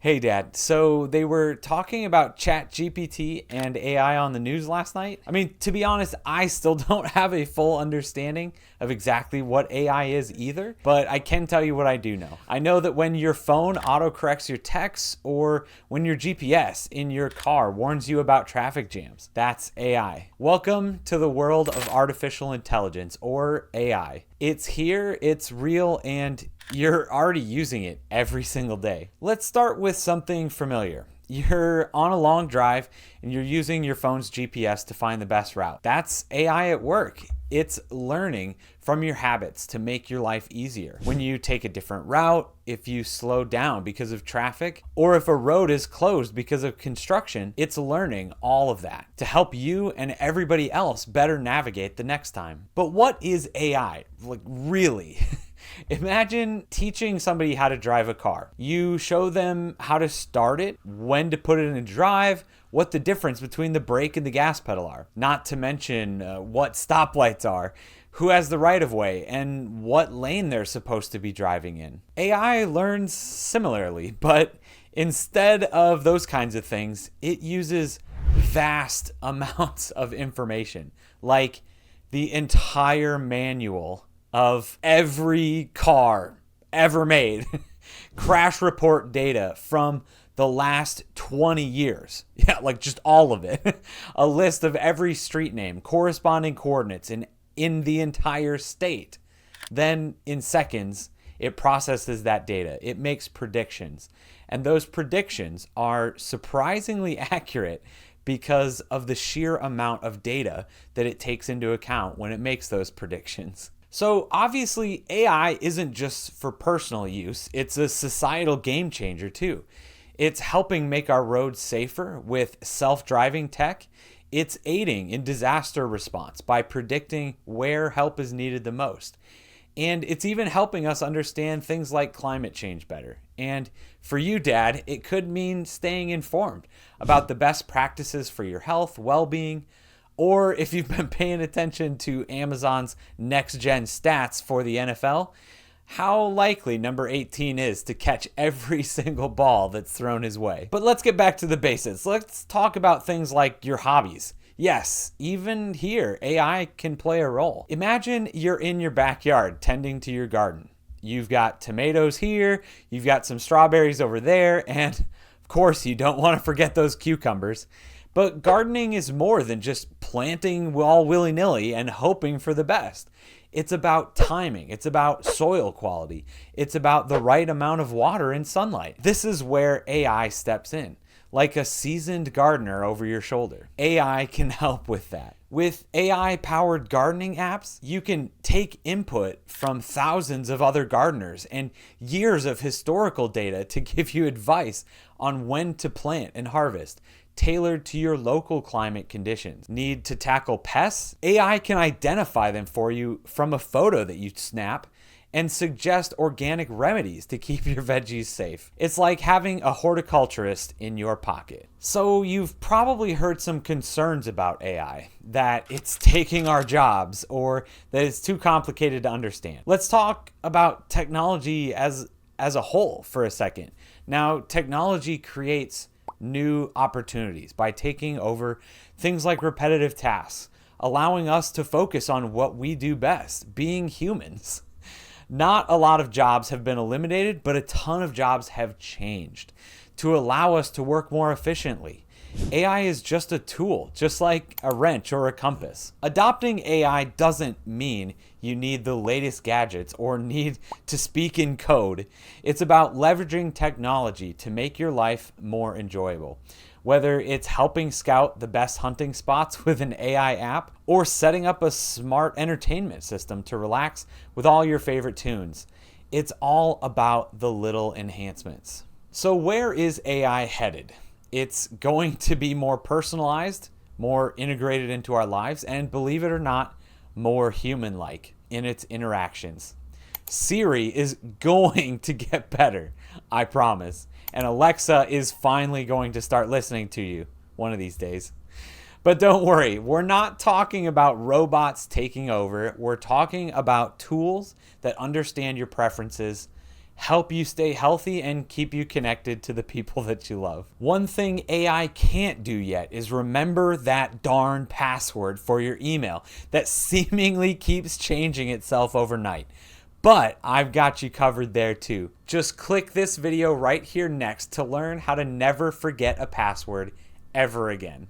Hey Dad, so they were talking about ChatGPT and AI on the news last night. I mean, to be honest, I still don't have a full understanding of exactly what AI is either, but I can tell you what I do know. I know that when your phone autocorrects your texts or when your GPS in your car warns you about traffic jams, that's AI. Welcome to the world of artificial intelligence, or AI. It's here, it's real, and you're already using it every single day. Let's start with something familiar. You're on a long drive and you're using your phone's GPS to find the best route. That's AI at work. It's learning from your habits to make your life easier. When you take a different route, if you slow down because of traffic, or if a road is closed because of construction, it's learning all of that to help you and everybody else better navigate the next time. But what is AI? Like, really? Imagine teaching somebody how to drive a car. You show them how to start it, when to put it in drive, what the difference between the brake and the gas pedal are, not to mention what stoplights are, who has the right of way, and what lane they're supposed to be driving in. AI learns similarly, but instead of those kinds of things, it uses vast amounts of information, like the entire manual of every car ever made, crash report data from the last 20 years. Yeah, like just all of it. A list of every street name, corresponding coordinates in the entire state. Then in seconds, it processes that data. It makes predictions. And those predictions are surprisingly accurate because of the sheer amount of data that it takes into account when it makes those predictions. So obviously AI isn't just for personal use, it's a societal game changer too. It's helping make our roads safer with self-driving tech. It's aiding in disaster response by predicting where help is needed the most. And it's even helping us understand things like climate change better. And for you, Dad, it could mean staying informed about the best practices for your health, well-being, or if you've been paying attention to Amazon's next-gen stats for the NFL, how likely number 18 is to catch every single ball that's thrown his way. But let's get back to the basics. Let's talk about things like your hobbies. Yes, even here, AI can play a role. Imagine you're in your backyard tending to your garden. You've got tomatoes here, you've got some strawberries over there, and of course you don't want to forget those cucumbers. But gardening is more than just planting all willy-nilly and hoping for the best. It's about timing. It's about soil quality. It's about the right amount of water and sunlight. This is where AI steps in, like a seasoned gardener over your shoulder. AI can help with that. With AI-powered gardening apps, you can take input from thousands of other gardeners and years of historical data to give you advice on when to plant and harvest, tailored to your local climate conditions. Need to tackle pests? AI can identify them for you from a photo that you snap and suggest organic remedies to keep your veggies safe. It's like having a horticulturist in your pocket. So you've probably heard some concerns about AI, that it's taking our jobs or that it's too complicated to understand. Let's talk about technology as a whole for a second. Now, technology creates new opportunities by taking over things like repetitive tasks, allowing us to focus on what we do best, being humans. Not a lot of jobs have been eliminated, but a ton of jobs have changed to allow us to work more efficiently. AI is just a tool, just like a wrench or a compass. Adopting AI doesn't mean you need the latest gadgets or need to speak in code. It's about leveraging technology to make your life more enjoyable. Whether it's helping scout the best hunting spots with an AI app or setting up a smart entertainment system to relax with all your favorite tunes, it's all about the little enhancements. So where is AI headed? It's going to be more personalized, more integrated into our lives, and believe it or not, more human-like in its interactions. Siri is going to get better, I promise. And Alexa is finally going to start listening to you one of these days. But don't worry, we're not talking about robots taking over. We're talking about tools that understand your preferences, help you stay healthy and keep you connected to the people that you love. One thing AI can't do yet is remember that darn password for your email that seemingly keeps changing itself overnight. But I've got you covered there too. Just click this video right here next to learn how to never forget a password ever again.